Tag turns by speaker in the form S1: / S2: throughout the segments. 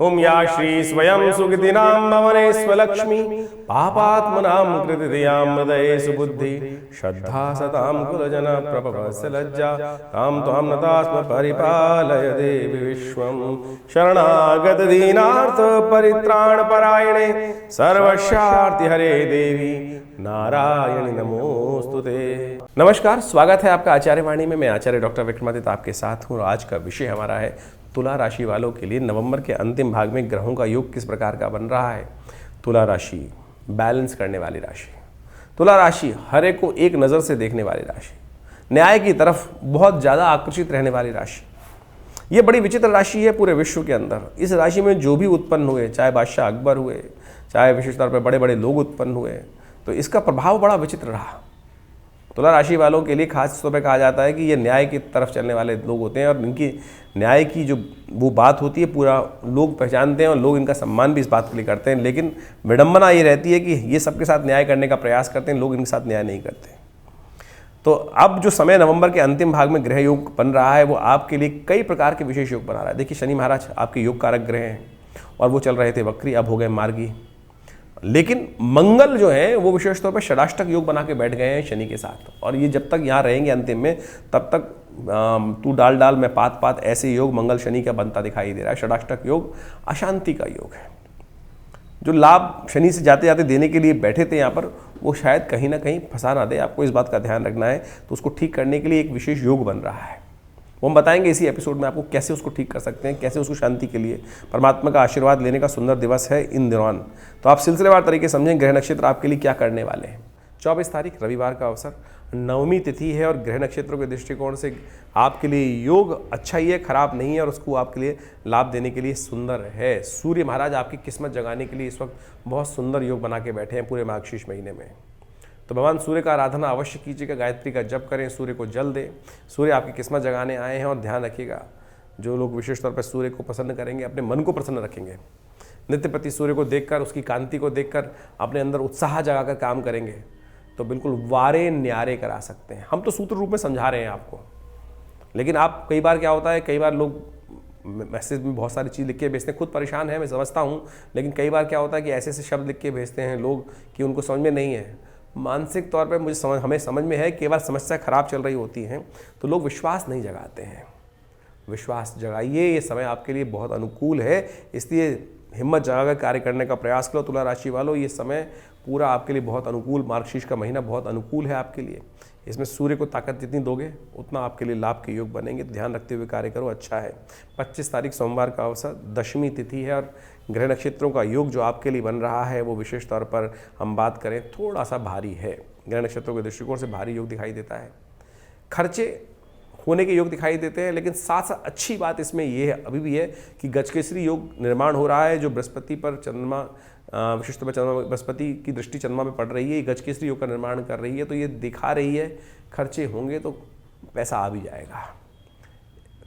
S1: ओम या श्री स्वयं सुगतिनां भवने स्वलक्ष्मी पापात्मनां कृतियां हृदये सुबुद्धि श्रद्धा सतां कुलजन प्रभवस्य लज्जा तां त्वां नतास्म परिपालय देवी विश्वं शरणागत दीनार्थ परित्राण परायणे सर्वस्यार्ति हरे देवी नारायणी नमोस्तुते। नमस्कार, स्वागत है आपका आचार्य वाणी में। मैं आचार्य डॉक्टर विक्रमादित्य आपके साथ हूँ और आज का विषय हमारा है तुला राशि वालों के लिए नवंबर के अंतिम भाग में ग्रहों का योग किस प्रकार का बन रहा है। तुला राशि बैलेंस करने वाली राशि, तुला राशि हर एक को एक नज़र से देखने वाली राशि, न्याय की तरफ बहुत ज़्यादा आकर्षित रहने वाली राशि। ये बड़ी विचित्र राशि है पूरे विश्व के अंदर। इस राशि में जो भी उत्पन्न हुए, चाहे बादशाह अकबर हुए, चाहे विशेष तौर पर बड़े बड़े लोग उत्पन्न हुए, तो इसका प्रभाव बड़ा विचित्र रहा। तुला राशि वालों के लिए खास तौर पर कहा जाता है कि ये न्याय की तरफ चलने वाले लोग होते हैं और इनकी न्याय की जो वो बात होती है पूरा लोग पहचानते हैं और लोग इनका सम्मान भी इस बात के लिए करते हैं। लेकिन विडंबना ये रहती है कि ये सबके साथ न्याय करने का प्रयास करते हैं, लोग इनके साथ न्याय नहीं करते। तो अब जो समय नवंबर के अंतिम भाग में ग्रह योग बन रहा है वो आपके लिए कई प्रकार के विशेष योग बना रहा है। देखिए, शनि महाराज आपके योग कारक ग्रह हैं और वो चल रहे थे वक्री, अब हो गए मार्गी। लेकिन मंगल जो है वो विशेष तौर पर षडाष्टक योग बना के बैठ गए हैं शनि के साथ, और ये जब तक यहाँ रहेंगे अंतिम में तब तक तू डाल डाल में पात पात ऐसे योग मंगल शनि का बनता दिखाई दे रहा है। षडाष्टक योग अशांति का योग है। जो लाभ शनि से जाते जाते देने के लिए बैठे थे यहाँ पर, वो शायद कहीं ना कहीं फंसा ना दे। आपको इस बात का ध्यान रखना है। तो उसको ठीक करने के लिए एक विशेष योग बन रहा है, वो हम बताएंगे इसी एपिसोड में आपको कैसे उसको ठीक कर सकते हैं, कैसे उसको शांति के लिए परमात्मा का आशीर्वाद लेने का सुंदर दिवस है इन दौरान। तो आप सिलसिलेवार तरीके समझें ग्रह नक्षत्र आपके लिए क्या करने वाले हैं। 24 तारीख रविवार का अवसर, नवमी तिथि है और ग्रह नक्षत्रों के दृष्टिकोण से आपके लिए योग अच्छा ही है, खराब नहीं है और उसको आपके लिए लाभ देने के लिए सुंदर है। सूर्य महाराज आपकी किस्मत जगाने के लिए इस वक्त बहुत सुंदर योग बना के बैठे हैं पूरे मार्गशीर्ष महीने में। तो भगवान सूर्य का आराधना अवश्य कीजिएगा, गायत्री का जप करें, सूर्य को जल दें। सूर्य आपकी किस्मत जगाने आए हैं और ध्यान रखिएगा, जो लोग विशेष तौर पर सूर्य को प्रसन्न करेंगे, अपने मन को प्रसन्न रखेंगे, नित्य प्रति सूर्य को देखकर, उसकी कांति को देखकर अपने अंदर उत्साह जगाकर काम करेंगे तो बिल्कुल वारे न्यारे करा सकते हैं। हम तो सूत्र रूप में समझा रहे हैं आपको, लेकिन आप कई बार क्या होता है, कई बार लोग मैसेज में बहुत सारी चीज़ लिख के भेजते हैं, खुद परेशान है मैं समझता हूँ, लेकिन कई बार क्या होता है कि ऐसे ऐसे शब्द लिख के भेजते हैं लोग कि उनको समझ में नहीं है। मानसिक तौर पर हमें समझ में है, केवल समस्या खराब चल रही होती हैं तो लोग विश्वास नहीं जगाते हैं। विश्वास जगाइए, ये समय आपके लिए बहुत अनुकूल है, इसलिए हिम्मत जगाकर कार्य करने का प्रयास करो। तुला राशि वालों, ये समय पूरा आपके लिए बहुत अनुकूल, मार्गशीर्ष का महीना बहुत अनुकूल है आपके लिए। इसमें सूर्य को ताकत जितनी दोगे उतना आपके लिए लाभ के योग बनेंगे, तो ध्यान रखते हुए कार्य करो, अच्छा है। 25 तारीख सोमवार का अवसर, दशमी तिथि है और ग्रह नक्षत्रों का योग जो आपके लिए बन रहा है वो विशेष तौर पर हम बात करें थोड़ा सा भारी है। ग्रह नक्षत्रों के दृष्टिकोण से भारी योग दिखाई देता है, खर्चे होने के योग दिखाई देते हैं। लेकिन साथ साथ अच्छी बात इसमें यह है, अभी भी है कि गजकेसरी योग निर्माण हो रहा है, जो बृहस्पति पर चंद्रमा, विशेष तौर पर चंद्रमा, बृहस्पति की दृष्टि चंद्रमा में पड़ रही है, गजकेसरी योग का निर्माण कर रही है। तो ये दिखा रही है खर्चे होंगे तो पैसा आ भी जाएगा।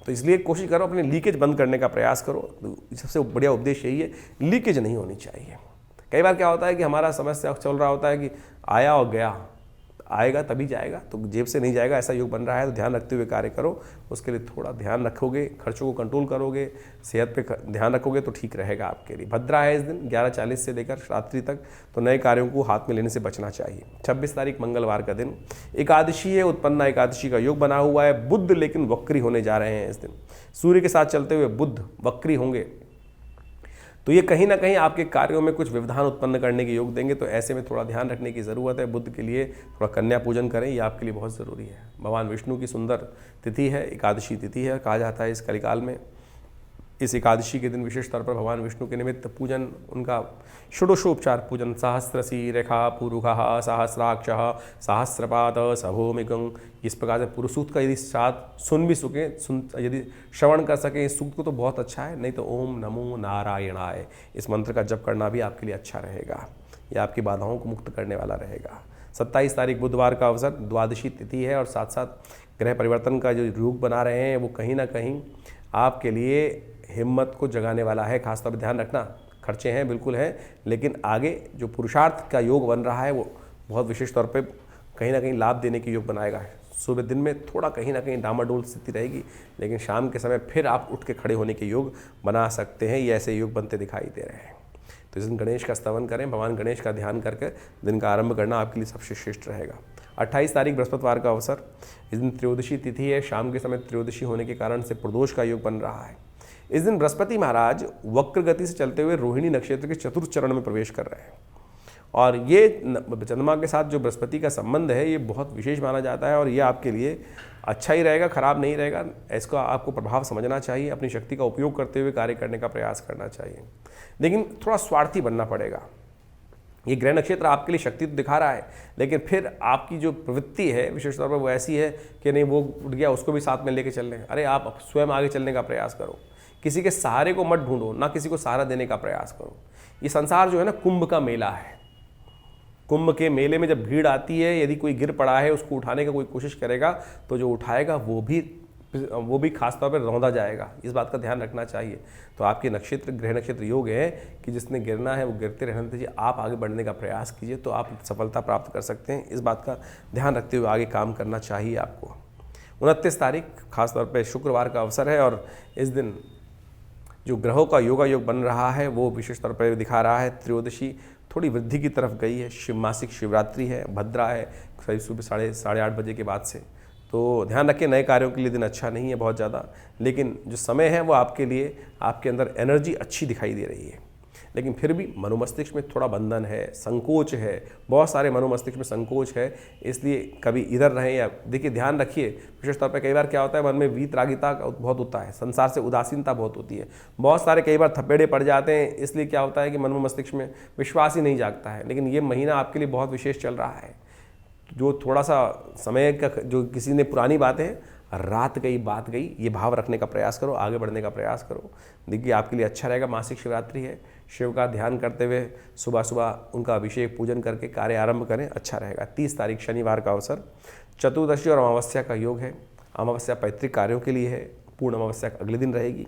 S1: तो इसलिए कोशिश करो अपने लीकेज बंद करने का प्रयास करो। तो सबसे बढ़िया उपदेश यही है, लीकेज नहीं होनी चाहिए। कई बार क्या होता है कि हमारा समस्या चल रहा होता है कि आया और गया, आएगा तभी जाएगा, तो जेब से नहीं जाएगा, ऐसा योग बन रहा है। तो ध्यान रखते हुए कार्य करो, उसके लिए थोड़ा ध्यान रखोगे, खर्चों को कंट्रोल करोगे, सेहत पे ध्यान रखोगे तो ठीक रहेगा आपके लिए। भद्रा है इस दिन 11:40 से लेकर रात्रि तक, तो नए कार्यों को हाथ में लेने से बचना चाहिए। 26 तारीख मंगलवार का दिन, एकादशी है, उत्पन्ना एकादशी का योग बना हुआ है। बुध लेकिन वक्री होने जा रहे हैं इस दिन, सूर्य के साथ चलते हुए बुध वक्री होंगे, तो ये कहीं ना कहीं आपके कार्यों में कुछ व्यवधान उत्पन्न करने के योग देंगे। तो ऐसे में थोड़ा ध्यान रखने की ज़रूरत है। बुध के लिए थोड़ा कन्या पूजन करें, ये आपके लिए बहुत ज़रूरी है। भगवान विष्णु की सुंदर तिथि है, एकादशी तिथि है कहा जाता है इस कलिकाल में। इस एकादशी के दिन विशेष तौर पर भगवान विष्णु के निमित्त पूजन, उनका षोडशोपचार पूजन, सहस्रसी रेखा पुरुषः सहस्राक्षः सहस्रपाद सभोमिकं, इस प्रकार से पुरुषूक्त का यदि साथ सुन भी सकें, यदि श्रवण कर सकें इस सूक्त को तो बहुत अच्छा है। नहीं तो ओम नमो नारायणाय इस मंत्र का जप करना भी आपके लिए अच्छा रहेगा, यह आपकी बाधाओं को मुक्त करने वाला रहेगा। 27 तारीख बुधवार का अवसर, द्वादशी तिथि है और साथ साथ ग्रह परिवर्तन का जो योग बना रहे हैं वो कहीं ना कहीं आपके लिए हिम्मत को जगाने वाला है। खासतौर पर ध्यान रखना, खर्चे हैं बिल्कुल हैं, लेकिन आगे जो पुरुषार्थ का योग बन रहा है वो बहुत विशेष तौर पे कहीं ना कहीं लाभ देने के योग बनाएगा। सुबह दिन में थोड़ा कहीं ना कहीं डामाडोल स्थिति रहेगी, लेकिन शाम के समय फिर आप उठ के खड़े होने के योग बना सकते हैं। ये ऐसे योग बनते दिखाई दे रहे हैं। तो इस दिन गणेश का स्तवन करें, भगवान गणेश का ध्यान करके दिन का आरंभ करना आपके लिए सबसे श्रेष्ठ रहेगा। 28 तारीख बृहस्पतिवार का अवसर, इस दिन त्रयोदशी तिथि है। शाम के समय त्रयोदशी होने के कारण से प्रदोष का योग बन रहा है। इस दिन बृहस्पति महाराज वक्र गति से चलते हुए रोहिणी नक्षत्र के चतुर्थ चरण में प्रवेश कर रहे हैं, और ये चंद्रमा के साथ जो बृहस्पति का संबंध है ये बहुत विशेष माना जाता है, और ये आपके लिए अच्छा ही रहेगा, खराब नहीं रहेगा। इसका आपको प्रभाव समझना चाहिए, अपनी शक्ति का उपयोग करते हुए कार्य करने का प्रयास करना चाहिए, लेकिन थोड़ा स्वार्थी बनना पड़ेगा। ये ग्रह नक्षत्र आपके लिए शक्ति तो दिखा रहा है, लेकिन फिर आपकी जो प्रवृत्ति है विशेष तौर पर वो ऐसी है कि नहीं, वो उठ गया उसको भी साथ में लेके चल रहे हैं। अरे आप स्वयं आगे चलने का प्रयास करो, किसी के सहारे को मत ढूंढो, ना किसी को सहारा देने का प्रयास करो। ये संसार जो है ना, कुंभ का मेला है। कुंभ के मेले में जब भीड़ आती है, यदि कोई गिर पड़ा है उसको उठाने का कोई कोशिश करेगा तो जो उठाएगा वो भी खासतौर पर रौंदा जाएगा। इस बात का ध्यान रखना चाहिए। तो आपके नक्षत्र ग्रह नक्षत्र योग है कि जिसने गिरना है वो गिरते रहने दीजिए, आप आगे बढ़ने का प्रयास कीजिए तो आप सफलता प्राप्त कर सकते हैं। इस बात का ध्यान रखते हुए आगे काम करना चाहिए आपको। 29 तारीख खासतौर पर शुक्रवार का अवसर है, और इस दिन जो ग्रहों का योगा योग बन रहा है वो विशेष तौर पर दिखा रहा है। त्रयोदशी थोड़ी वृद्धि की तरफ गई है, मासिक शिवरात्रि है, भद्रा है करीब सुबह 8:30 बजे के बाद से। तो ध्यान रखें, नए कार्यों के लिए दिन अच्छा नहीं है बहुत ज़्यादा, लेकिन जो समय है वो आपके लिए, आपके अंदर एनर्जी अच्छी दिखाई दे रही है। लेकिन फिर भी मनोमस्तिष्क में थोड़ा बंधन है, संकोच है, बहुत सारे मनोमस्तिष्क में संकोच है, इसलिए कभी इधर रहें या देखिए ध्यान रखिए। विशेष तौर पर कई बार क्या होता है, मन में वीतरागिता बहुत होता है, संसार से उदासीनता बहुत होती है, बहुत सारे कई बार थपेड़े पड़ जाते हैं, इसलिए क्या होता है कि मन में मस्तिष्क में विश्वास ही नहीं जागता है। लेकिन ये महीना आपके लिए बहुत विशेष चल रहा है। जो थोड़ा सा समय का, जो किसी ने पुरानी बातें रात गई बात गई, ये भाव रखने का प्रयास करो, आगे बढ़ने का प्रयास करो। देखिए आपके लिए अच्छा रहेगा। मासिक शिवरात्रि है, शिव का ध्यान करते हुए सुबह सुबह उनका अभिषेक पूजन करके कार्य आरंभ करें, अच्छा रहेगा। 30 तारीख शनिवार का अवसर, चतुर्दशी और अमावस्या का योग है। अमावस्या पैतृक कार्यों के लिए है, पूर्ण अमावस्या अगले दिन रहेगी।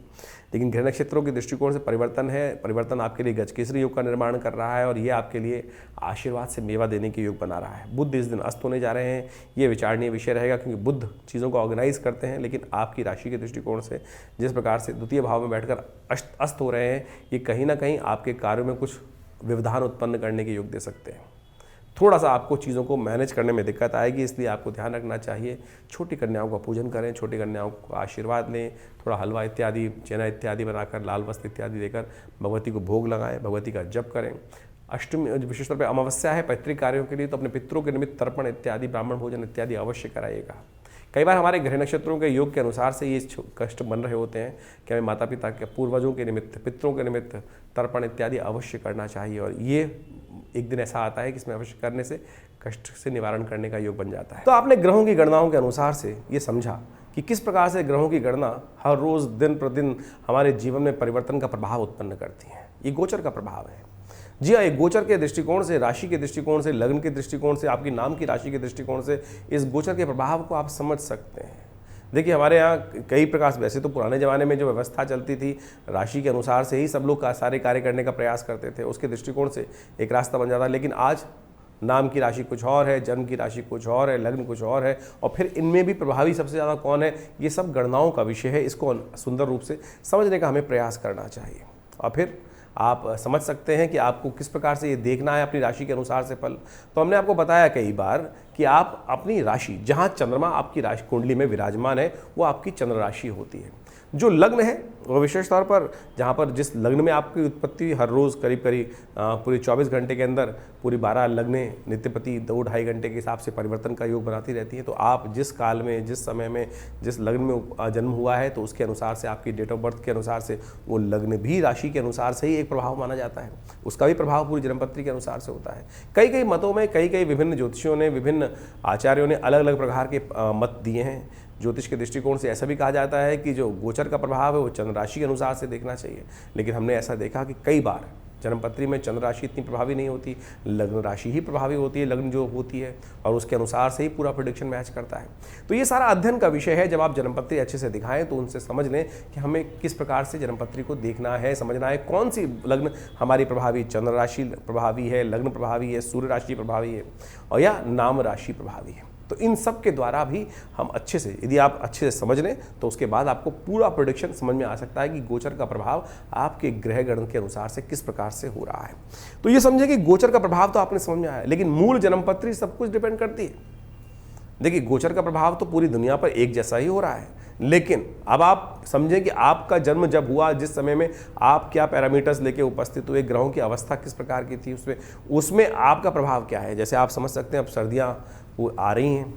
S1: लेकिन ग्रह नक्षत्रों के दृष्टिकोण से परिवर्तन है। परिवर्तन आपके लिए गजकेसरी योग का निर्माण कर रहा है, और ये आपके लिए आशीर्वाद से मेवा देने के योग बना रहा है। बुध इस दिन अस्त होने जा रहे हैं, ये विचारणीय विषय रहेगा, क्योंकि बुध चीज़ों को ऑर्गेनाइज करते हैं, लेकिन आपकी राशि के दृष्टिकोण से जिस प्रकार से द्वितीय भाव में बैठकर अस्त हो रहे हैं, ये कहीं ना कहीं आपके कार्यों में कुछ व्यवधान उत्पन्न करने के योग दे सकते हैं। थोड़ा सा आपको चीज़ों को मैनेज करने में दिक्कत आएगी, इसलिए आपको ध्यान रखना चाहिए। छोटी कन्याओं का पूजन करें, छोटी कन्याओं को आशीर्वाद लें, थोड़ा हलवा इत्यादि, चना इत्यादि बनाकर, लाल वस्त्र इत्यादि देकर भगवती को भोग लगाएं, भगवती का जप करें। अष्टमी विशेष तौर पर अमावस्या है पैतृक कार्यों के लिए, तो अपने पितरों के निमित्त तर्पण इत्यादि, ब्राह्मण भोजन इत्यादि अवश्य कराइएगा। कई बार हमारे ग्रह नक्षत्रों के योग के अनुसार से ये कष्ट बन रहे होते हैं कि हमें माता पिता के, पूर्वजों के निमित्त, पितरों के निमित्त तर्पण इत्यादि अवश्य करना चाहिए, और ये एक दिन ऐसा आता है कि इसमें अवश्य करने से कष्ट से निवारण करने का योग बन जाता है। तो आपने ग्रहों की गणनाओं के अनुसार से ये समझा कि किस प्रकार से ग्रहों की गणना हर रोज़ दिन प्रतिदिन हमारे जीवन में परिवर्तन का प्रभाव उत्पन्न करती है। ये गोचर का प्रभाव है। जी हाँ, एक गोचर के दृष्टिकोण से, राशि के दृष्टिकोण से, लग्न के दृष्टिकोण से, आपकी नाम की राशि के दृष्टिकोण से इस गोचर के प्रभाव को आप समझ सकते हैं। देखिए हमारे यहाँ कई प्रकार से, वैसे तो पुराने ज़माने में जो व्यवस्था चलती थी, राशि के अनुसार से ही सब लोग सारे कार्य करने का प्रयास करते थे, उसके दृष्टिकोण से एक रास्ता बन जाता। लेकिन आज नाम की राशि कुछ और है, जन्म की राशि कुछ और है, लग्न कुछ और है, और फिर इनमें भी प्रभावी सबसे ज़्यादा कौन है, ये सब गणनाओं का विषय है। इसको सुंदर रूप से समझने का हमें प्रयास करना चाहिए, और फिर आप समझ सकते हैं कि आपको किस प्रकार से ये देखना है अपनी राशि के अनुसार से फल। तो हमने आपको बताया कई बार कि आप अपनी राशि, जहाँ चंद्रमा आपकी राशि कुंडली में विराजमान है, वो आपकी चंद्र राशि होती है। जो लग्न है वो विशेष तौर पर, जहाँ पर जिस लग्न में आपकी उत्पत्ति हर रोज़ करीब पूरी 24 घंटे के अंदर पूरी 12 लग्नें नित्यपति 2-2.5 घंटे के हिसाब से परिवर्तन का योग बनाती रहती हैं। तो आप जिस काल में, जिस समय में, जिस लग्न में जन्म हुआ है, तो उसके अनुसार से, आपकी डेट ऑफ बर्थ के अनुसार से वो लग्न भी राशि के अनुसार से ही एक प्रभाव माना जाता है। उसका भी प्रभाव पूरी जन्मपत्री के अनुसार से होता है। कई मतों में कई विभिन्न ज्योतिषियों ने, विभिन्न आचार्यों ने अलग अलग प्रकार के मत दिए हैं। ज्योतिष के दृष्टिकोण से ऐसा भी कहा जाता है कि जो गोचर का प्रभाव है वो चंद्र राशि के अनुसार से देखना चाहिए। लेकिन हमने ऐसा देखा कि कई बार जन्मपत्री में चंद्र राशि इतनी प्रभावी नहीं होती, लग्न राशि ही प्रभावी होती है, लग्न जो होती है, और उसके अनुसार से ही पूरा प्रेडिक्शन मैच करता है। तो ये सारा अध्ययन का विषय है। जब आप जन्मपत्री अच्छे से दिखाएं तो उनसे समझ लें कि हमें किस प्रकार से जन्मपत्री को देखना है, समझना है, कौन सी लग्न हमारी प्रभावी, चंद्र राशि प्रभावी है, लग्न प्रभावी है, सूर्य राशि प्रभावी है, और या नाम राशि प्रभावी है। तो इन सब के द्वारा भी हम अच्छे से, यदि आप अच्छे से समझ लें तो उसके बाद आपको पूरा प्रेडिक्शन समझ में आ सकता है कि गोचर का प्रभाव आपके ग्रह गणन के अनुसार से किस प्रकार से हो रहा है। तो ये समझे कि गोचर का प्रभाव तो आपने समझ में आया, लेकिन मूल जन्मपत्री सब कुछ डिपेंड करती है। देखिए, गोचर का प्रभाव तो पूरी दुनिया पर एक जैसा ही हो रहा है, लेकिन अब आप समझें कि आपका जन्म जब हुआ, जिस समय में आप क्या पैरामीटर्स लेके उपस्थित हुए, ग्रहों की अवस्था किस प्रकार की थी, उसमें आपका प्रभाव क्या है। जैसे आप समझ सकते हैं, अब सर्दियां वो आ रही हैं,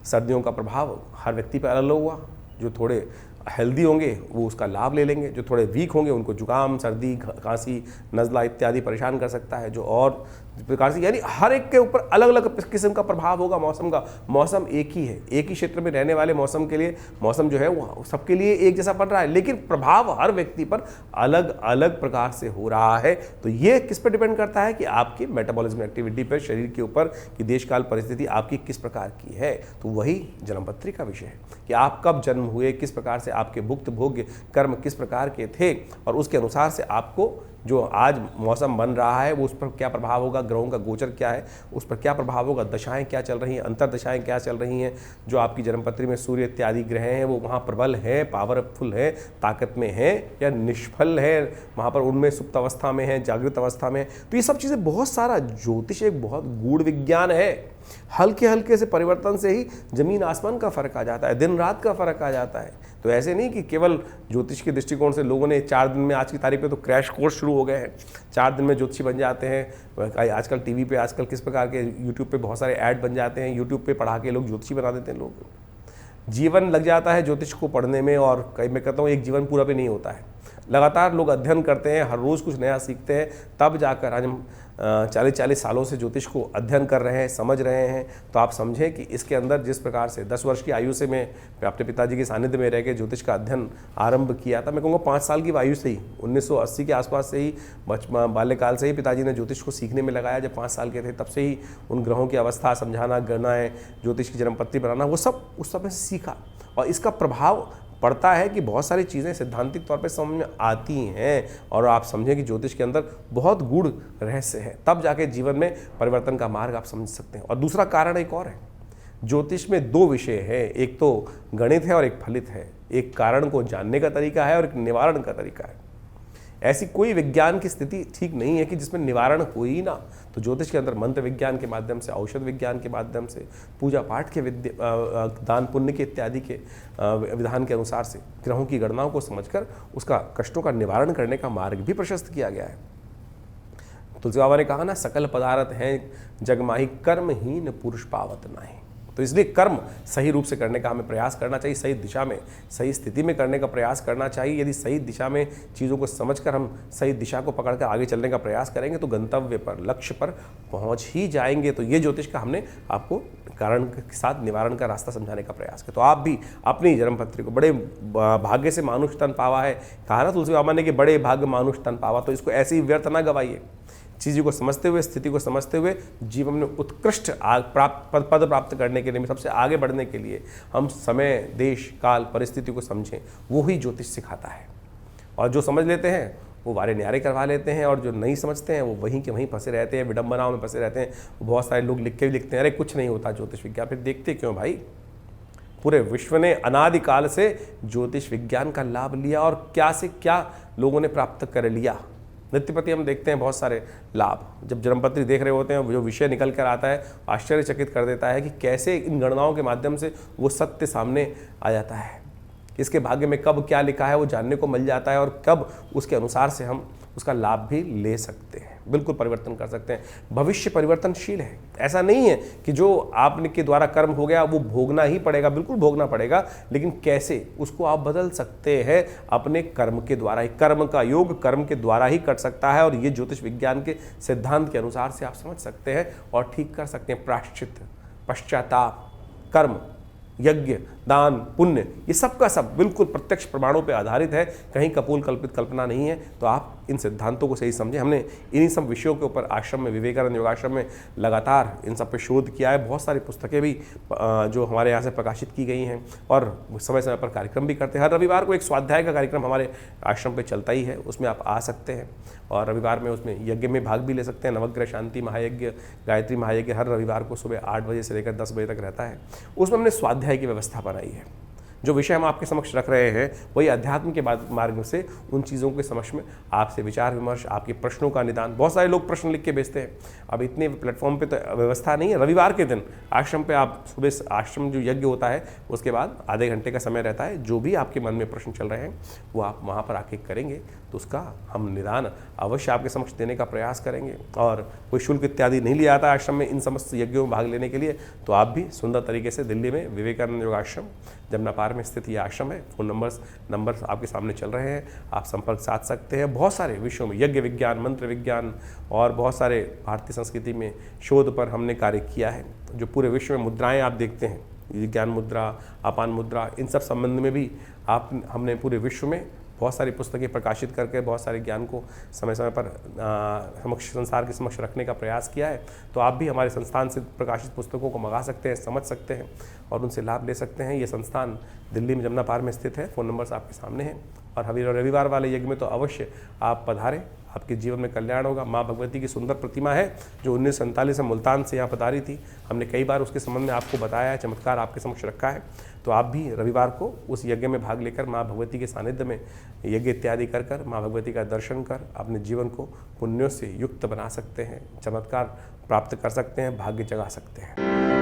S1: सर्दियों का प्रभाव हर व्यक्ति पर अलग हुआ। जो थोड़े हेल्दी होंगे वो उसका लाभ ले लेंगे, जो थोड़े वीक होंगे उनको जुकाम, सर्दी, खांसी, नज़ला इत्यादि परेशान कर सकता है। जो और प्रकार से, यानी हर एक के ऊपर अलग अलग किस्म का प्रभाव होगा मौसम का। मौसम एक ही है, एक ही क्षेत्र में रहने वाले मौसम के लिए, मौसम जो है वो सबके लिए एक जैसा पड़ रहा है, लेकिन प्रभाव हर व्यक्ति पर अलग अलग प्रकार से हो रहा है। तो ये किस पर डिपेंड करता है कि आपकी मेटाबॉलिज्म एक्टिविटी पर, शरीर के ऊपर, कि देशकाल परिस्थिति आपकी किस प्रकार की है। तो वही जन्मपत्री का विषय है कि आप कब जन्म हुए, किस प्रकार से आपके भुक्त भोग्य कर्म किस प्रकार के थे, और उसके अनुसार से आपको जो आज मौसम बन रहा है वो उस पर क्या प्रभाव होगा, ग्रहों का गोचर क्या है उस पर क्या प्रभाव होगा, दशाएं क्या चल रही हैं, अंतर दशाएं क्या चल रही हैं। जो आपकी जन्मपत्री में सूर्य इत्यादि ग्रह हैं वो वहाँ प्रबल हैं, पावरफुल हैं, ताकत में हैं या निष्फल है, वहाँ पर उनमें सुप्त अवस्था में है, जागृत अवस्था में। तो ये सब चीज़ें, बहुत सारा ज्योतिष एक बहुत गूढ़ विज्ञान है। हल्के हल्के से परिवर्तन से ही जमीन आसमान का फर्क आ जाता है, दिन रात का फर्क आ जाता है। तो ऐसे नहीं कि केवल ज्योतिष के दृष्टिकोण से लोगों ने 4 दिन में, आज की तारीख पे तो क्रैश कोर्स शुरू हो गए हैं, 4 दिन में ज्योतिषी बन जाते हैं। आजकल टीवी पे, आजकल किस प्रकार के यूट्यूब पे बहुत सारे ऐड बन जाते हैं, यूट्यूब पे पढ़ा के लोग ज्योतिषी बना देते हैं। लोग जीवन लग जाता है ज्योतिष को पढ़ने में, और कई मैं कहता हूँ एक जीवन पूरा भी नहीं होता है। लगातार लोग अध्ययन करते हैं, हर रोज़ कुछ नया सीखते हैं, तब जाकर आज हम 40-40 सालों से ज्योतिष को अध्ययन कर रहे हैं, समझ रहे हैं। तो आप समझें कि इसके अंदर जिस प्रकार से 10 वर्ष की आयु से मैं अपने पिताजी के सानिध्य में रह के ज्योतिष का अध्ययन आरंभ किया था। मैं कहूँगा 5 साल की आयु से ही, 1980 के आसपास से ही, बाल्यकाल से ही पिताजी ने ज्योतिष को सीखने में लगाया। जब 5 साल के थे तब से ही उन ग्रहों की अवस्था समझाना, गणनाएँ, ज्योतिष की जन्मपत्री बनाना, वो सब उस समय से सीखा। और इसका प्रभाव पड़ता है कि बहुत सारी चीज़ें सैद्धांतिक तौर पे समझ में आती हैं, और आप समझें कि ज्योतिष के अंदर बहुत गूढ़ रहस्य है, तब जाके जीवन में परिवर्तन का मार्ग आप समझ सकते हैं। और दूसरा कारण एक और है, ज्योतिष में 2 विषय है, एक तो गणित है और एक फलित है। एक कारण को जानने का तरीका है और एक निवारण का तरीका है। ऐसी कोई विज्ञान की स्थिति ठीक नहीं है कि जिसमें निवारण हो ही ना। तो ज्योतिष के अंदर मंत्र विज्ञान के माध्यम से, औषध विज्ञान के माध्यम से, पूजा पाठ के दान पुण्य के इत्यादि के विधान के अनुसार से ग्रहों की गणनाओं को समझकर उसका कष्टों का निवारण करने का मार्ग भी प्रशस्त किया गया है। तुलसी बाबा ने कहा ना, सकल पदार्थ हैं जगमाही, कर्महीन पुरुष पावत नाही। तो इसलिए कर्म सही रूप से करने का हमें प्रयास करना चाहिए, सही दिशा में, सही स्थिति में करने का प्रयास करना चाहिए। यदि सही दिशा में चीज़ों को समझकर हम सही दिशा को पकड़कर आगे चलने का प्रयास करेंगे तो गंतव्य पर, लक्ष्य पर पहुंच ही जाएंगे। तो ये ज्योतिष का हमने आपको कारण के साथ निवारण का रास्ता समझाने का प्रयास किया। तो आप भी अपनी जन्मपत्री को, बड़े भाग्य से मानुष तन पावा है, कहा ना तुलसी बाबा ने कि बड़े भाग्य मानुष तन पावा। तो इसको ऐसे ही व्यर्थ ना गवाइए। चीज़ों को समझते हुए, स्थिति को समझते हुए जीवन में उत्कृष्ट पद प्राप्त करने के लिए, सबसे आगे बढ़ने के लिए हम समय, देश, काल, परिस्थिति को समझें। वो ही ज्योतिष सिखाता है। और जो समझ लेते हैं वो वारे न्यारे करवा लेते हैं, और जो नहीं समझते हैं वो वहीं के वहीं फंसे रहते हैं, विडंबनाओं में फंसे रहते हैं। बहुत सारे लोग लिख के भी लिखते हैं, अरे कुछ नहीं होता ज्योतिष विज्ञान। फिर देखते क्यों भाई? पूरे विश्व ने अनादिकाल से ज्योतिष विज्ञान का लाभ लिया, और क्या से क्या लोगों ने प्राप्त कर लिया। नित्य प्रति हम देखते हैं बहुत सारे लाभ। जब जन्मपत्री देख रहे होते हैं, जो विषय निकल कर आता है आश्चर्यचकित कर देता है कि कैसे इन गणनाओं के माध्यम से वो सत्य सामने आ जाता है। इसके भाग्य में कब क्या लिखा है वो जानने को मिल जाता है, और कब उसके अनुसार से हम उसका लाभ भी ले सकते हैं, बिल्कुल परिवर्तन कर सकते हैं। भविष्य परिवर्तनशील है। ऐसा नहीं है कि जो आपने के द्वारा कर्म हो गया वो भोगना ही पड़ेगा, बिल्कुल भोगना पड़ेगा, लेकिन कैसे उसको आप बदल सकते हैं अपने कर्म के द्वारा ही। कर्म का योग कर्म के द्वारा ही कर सकता है, और ये ज्योतिष विज्ञान के सिद्धांत के अनुसार से आप समझ सकते हैं और ठीक कर सकते हैं। प्रायश्चित, पश्चाताप, कर्म, यज्ञ, दान, पुण्य, ये सब का सब बिल्कुल प्रत्यक्ष प्रमाणों पर आधारित है, कहीं कपोल कल्पित कल्पना नहीं है। तो आप इन सिद्धांतों को सही समझें। हमने इन्हीं सब विषयों के ऊपर आश्रम में, विवेकानंद योगाश्रम में लगातार इन सब पे शोध किया है। बहुत सारी पुस्तकें भी जो हमारे यहाँ से प्रकाशित की गई हैं और समय समय पर कार्यक्रम भी करते हैं। हर रविवार को एक स्वाध्याय का कार्यक्रम हमारे आश्रम पे चलता ही है, उसमें आप आ सकते हैं और रविवार में उसमें यज्ञ में भाग भी ले सकते हैं। नवग्रह शांति महायज्ञ, गायत्री महायज्ञ हर रविवार को सुबह 8 बजे से लेकर 10 बजे तक रहता है। उसमें हमने स्वाध्याय की व्यवस्था बनाई है। जो विषय हम आपके समक्ष रख रहे हैं वही अध्यात्म के मार्ग से उन चीज़ों के समक्ष में आपसे विचार विमर्श, आपके प्रश्नों का निदान। बहुत सारे लोग प्रश्न लिख के भेजते हैं, अब इतने प्लेटफॉर्म पे तो व्यवस्था नहीं है। रविवार के दिन आश्रम पे आप सुबह आश्रम जो यज्ञ होता है उसके बाद आधे घंटे का समय रहता है। जो भी आपके मन में प्रश्न चल रहे हैं वो आप वहाँ पर आके करेंगे तो उसका हम निदान अवश्य आपके समक्ष देने का प्रयास करेंगे। और कोई शुल्क इत्यादि नहीं लिया जाता आश्रम में इन समस्त यज्ञों में भाग लेने के लिए। तो आप भी सुंदर तरीके से दिल्ली में विवेकानंद योगाश्रम जमुना पार में स्थित ये आश्रम है। फ़ोन नंबर्स आपके सामने चल रहे हैं, आप संपर्क साध सकते हैं। बहुत सारे विषयों में यज्ञ विज्ञान, मंत्र विज्ञान और बहुत सारे भारतीय संस्कृति में शोध पर हमने कार्य किया है। जो पूरे विश्व में मुद्राएं आप देखते हैं, विज्ञान मुद्रा, अपान मुद्रा, इन सब संबंध में भी हमने पूरे विश्व में बहुत सारी पुस्तकें प्रकाशित करके बहुत सारे ज्ञान को समय समय पर संसार के समक्ष रखने का प्रयास किया है। तो आप भी हमारे संस्थान से प्रकाशित पुस्तकों को मंगा सकते हैं, समझ सकते हैं और उनसे लाभ ले सकते हैं। ये संस्थान दिल्ली में जमुना पार में स्थित है। फ़ोन नंबर्स आपके सामने हैं। और रविवार वाले यज्ञ में तो अवश्य आप पधारें, आपके जीवन में कल्याण होगा। माँ भगवती की सुंदर प्रतिमा है जो 1947 में मुल्तान से यहाँ पधारी थी। हमने कई बार उसके संबंध में आपको बताया है, चमत्कार आपके समक्ष रखा है। तो आप भी रविवार को उस यज्ञ में भाग लेकर माँ भगवती के सानिध्य में यज्ञ इत्यादि कर माँ भगवती का दर्शन कर अपने जीवन को पुण्यों से युक्त बना सकते हैं, चमत्कार प्राप्त कर सकते हैं, भाग्य जगा सकते हैं।